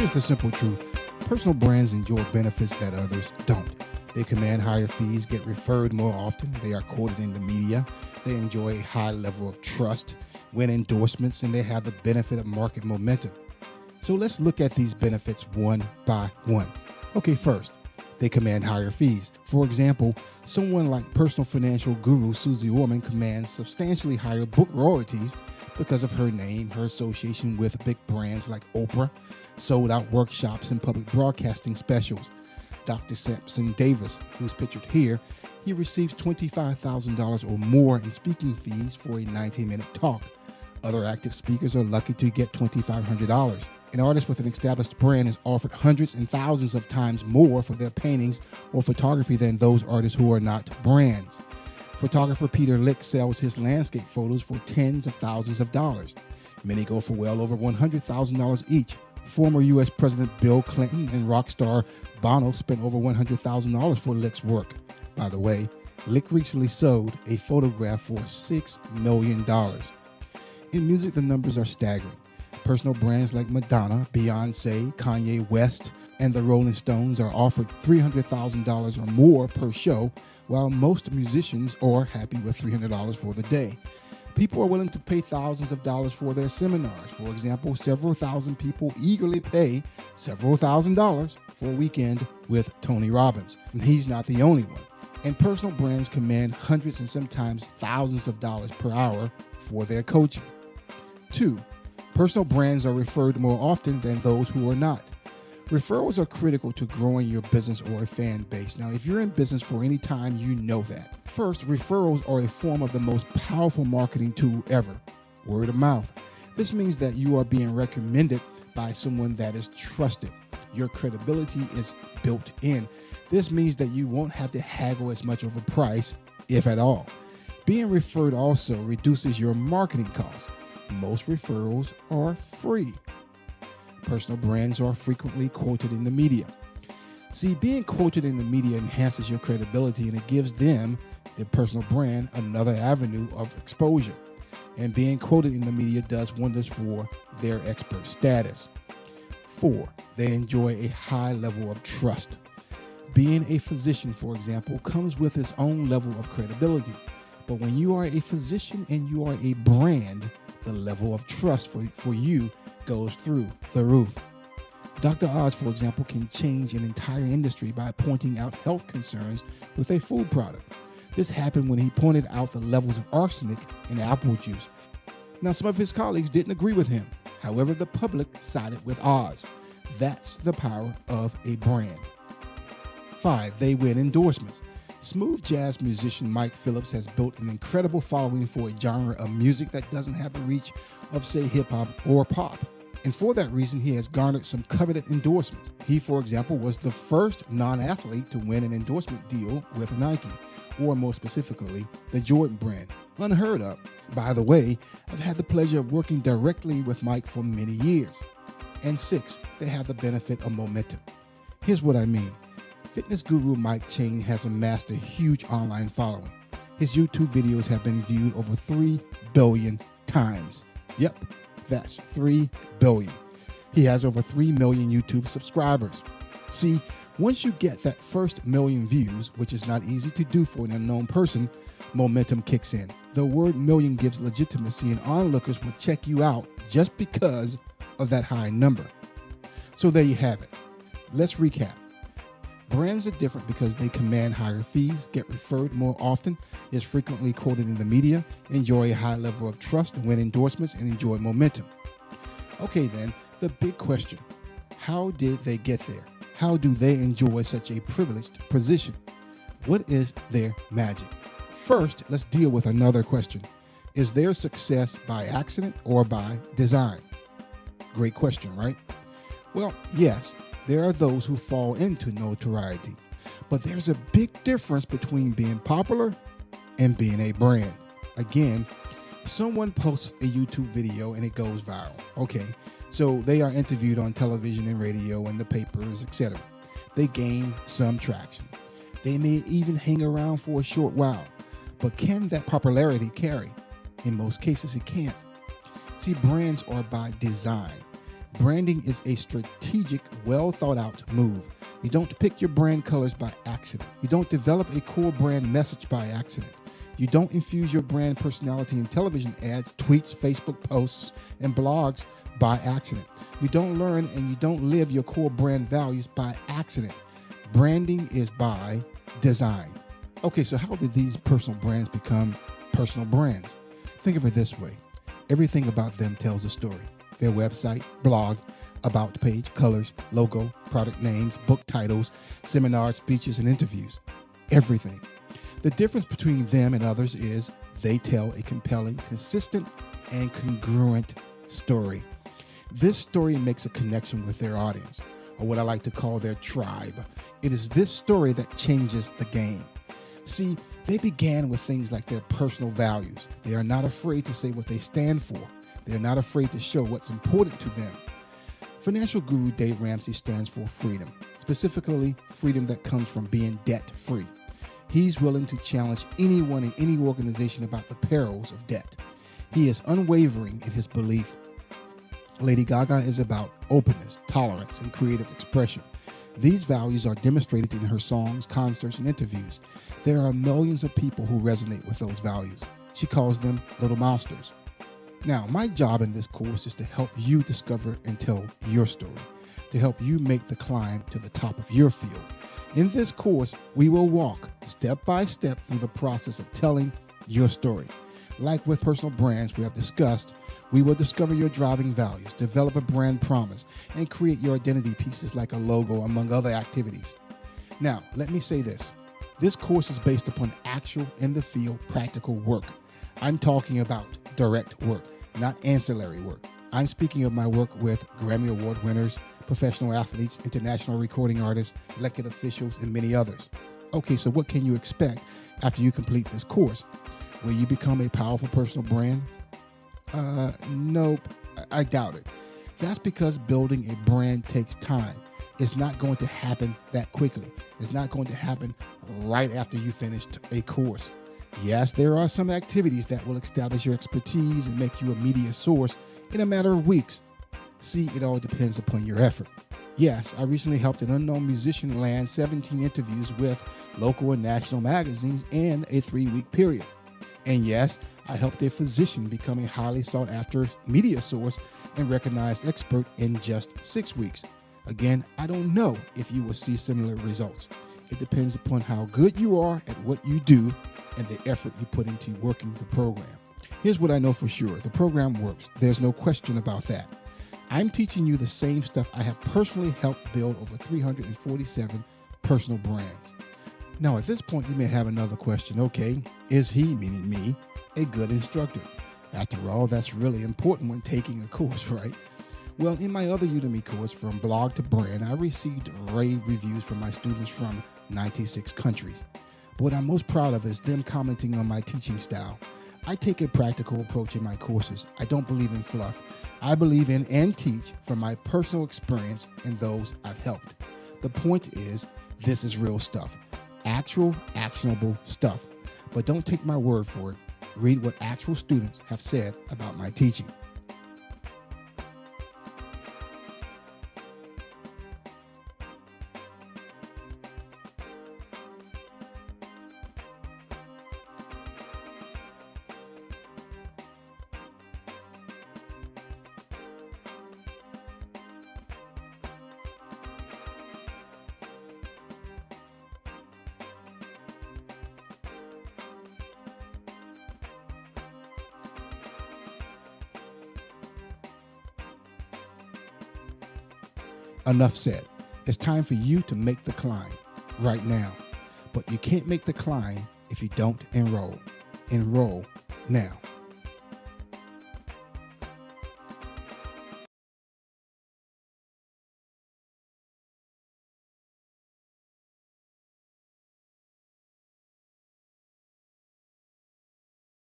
Here's the simple truth. Personal brands enjoy benefits that others don't. They command higher fees, get referred more often, they are quoted in the media, they enjoy a high level of trust, win endorsements, and they have the benefit of market momentum. So let's look at these benefits one by one. Okay, first, they command higher fees. For example, someone like personal financial guru Susie Orman commands substantially higher book royalties because of her name, her association with big brands like Oprah, sold-out workshops, and public broadcasting specials. Dr. Sampson Davis, who's pictured here, he receives $25,000 or more in speaking fees for a 90-minute talk. Other active speakers are lucky to get $2,500. An artist with an established brand is offered hundreds and thousands of times more for their paintings or photography than those artists who are not brands. Photographer Peter Lick sells his landscape photos for tens of thousands of dollars. Many go for well over $100,000 each. Former U.S. President Bill Clinton and rock star Bono spent over $100,000 for Lick's work. By the way, Lick recently sold a photograph for $6 million. In music, the numbers are staggering. Personal brands like Madonna, Beyonce, Kanye West, and the Rolling Stones are offered $300,000 or more per show, while most musicians are happy with $300 for the day. People are willing to pay thousands of dollars for their seminars. For example, several thousand people eagerly pay several $1,000s for a weekend with Tony Robbins. And he's not the only one. And personal brands command hundreds and sometimes thousands of dollars per hour for their coaching. 2. Personal brands are referred more often than those who are not. Referrals are critical to growing your business or a fan base. Now, if you're in business for any time, you know that. First, referrals are a form of the most powerful marketing tool ever, word of mouth. This means that you are being recommended by someone that is trusted. Your credibility is built in. This means that you won't have to haggle as much over price, if at all. Being referred also reduces your marketing costs. Most referrals are free. Personal brands are frequently quoted in the media. See, being quoted in the media enhances your credibility and it gives them, their personal brand, another avenue of exposure. And being quoted in the media does wonders for their expert status. 4, they enjoy a high level of trust. Being a physician, for example, comes with its own level of credibility. But when you are a physician and you are a brand, the level of trust for you goes through the roof. Dr. Oz, for example, can change an entire industry by pointing out health concerns with a food product. This happened when he pointed out the levels of arsenic in apple juice. Now, some of his colleagues didn't agree with him. However, the public sided with Oz. That's the power of a brand. 5, they win endorsements. Smooth jazz musician Mike Phillips has built an incredible following for a genre of music that doesn't have the reach of, say, hip-hop or pop. And for that reason, he has garnered some coveted endorsements. He, for example, was the first non-athlete to win an endorsement deal with Nike, or more specifically, the Jordan brand. Unheard of. By the way, I've had the pleasure of working directly with Mike for many years. And 6, they have the benefit of momentum. Here's what I mean. Fitness guru Mike Chang has amassed a huge online following. His YouTube videos have been viewed over 3 billion times. Yep, that's 3 billion. He has over 3 million YouTube subscribers. See, once you get that first million views, which is not easy to do for an unknown person, momentum kicks in. The word million gives legitimacy and onlookers will check you out just because of that high number. So there you have it. Let's recap. Brands are different because they command higher fees, get referred more often, is frequently quoted in the media, enjoy a high level of trust, win endorsements, and enjoy momentum. Okay then, the big question. How did they get there? How do they enjoy such a privileged position? What is their magic? First, let's deal with another question. Is their success by accident or by design? Great question, right? Well, yes. There are those who fall into notoriety, but there's a big difference between being popular and being a brand. Again, someone posts a YouTube video and it goes viral. Okay, so they are interviewed on television and radio and the papers, etc. They gain some traction. They may even hang around for a short while, but can that popularity carry? In most cases, it can't. See, brands are by design. Branding is a strategic, well thought out move. You don't pick your brand colors by accident. You don't develop a core brand message by accident. You don't infuse your brand personality in television ads, tweets, Facebook posts, and blogs by accident. You don't learn and you don't live your core brand values by accident. Branding is by design. Okay, so how did these personal brands become personal brands? Think of it this way. Everything about them tells a story. Their website, blog, about page, colors, logo, product names, book titles, seminars, speeches, and interviews. Everything. The difference between them and others is they tell a compelling, consistent, and congruent story. This story makes a connection with their audience, or what I like to call their tribe. It is this story that changes the game. See, they began with things like their personal values. They are not afraid to say what they stand for. They are not afraid to show what's important to them. Financial guru Dave Ramsey stands for freedom, specifically freedom that comes from being debt-free. He's willing to challenge anyone in any organization about the perils of debt. He is unwavering in his belief. Lady Gaga is about openness, tolerance, and creative expression. These values are demonstrated in her songs, concerts, and interviews. There are millions of people who resonate with those values. She calls them little monsters. Now, my job in this course is to help you discover and tell your story, to help you make the climb to the top of your field. In this course, we will walk step by step through the process of telling your story. Like with personal brands we have discussed, we will discover your driving values, develop a brand promise, and create your identity pieces like a logo, among other activities. Now, let me say this. This course is based upon actual, in-the-field, practical work. I'm talking about direct work, not ancillary work. I'm speaking of my work with Grammy Award winners, professional athletes, international recording artists, elected officials, and many others. Okay, so what can you expect after you complete this course? Will you become a powerful personal brand? Nope, I doubt it. That's because building a brand takes time. It's not going to happen that quickly. It's not going to happen right after you finished a course. Yes, there are some activities that will establish your expertise and make you a media source in a matter of weeks. See, it all depends upon your effort. Yes, I recently helped an unknown musician land 17 interviews with local and national magazines in a 3-week period. And yes, I helped a physician become a highly sought after media source and recognized expert in just 6 weeks. Again, I don't know if you will see similar results. It depends upon how good you are at what you do and the effort you put into working the program. Here's what I know for sure. The program works. There's no question about that. I'm teaching you the same stuff I have personally helped build over 347 personal brands. Now, at this point, you may have another question. Okay, is he, meaning me, a good instructor? After all, that's really important when taking a course, right? Well, in my other Udemy course, From Blog to Brand, I received rave reviews from my students from 96 countries. But what I'm most proud of is them commenting on my teaching style. I take a practical approach in my courses. I don't believe in fluff. I believe in and teach from my personal experience and those I've helped. The point is, this is real stuff. Actual, actionable stuff. But don't take my word for it. Read what actual students have said about my teaching. Enough said. It's time for you to make the climb right now. But you can't make the climb if you don't enroll. Enroll now.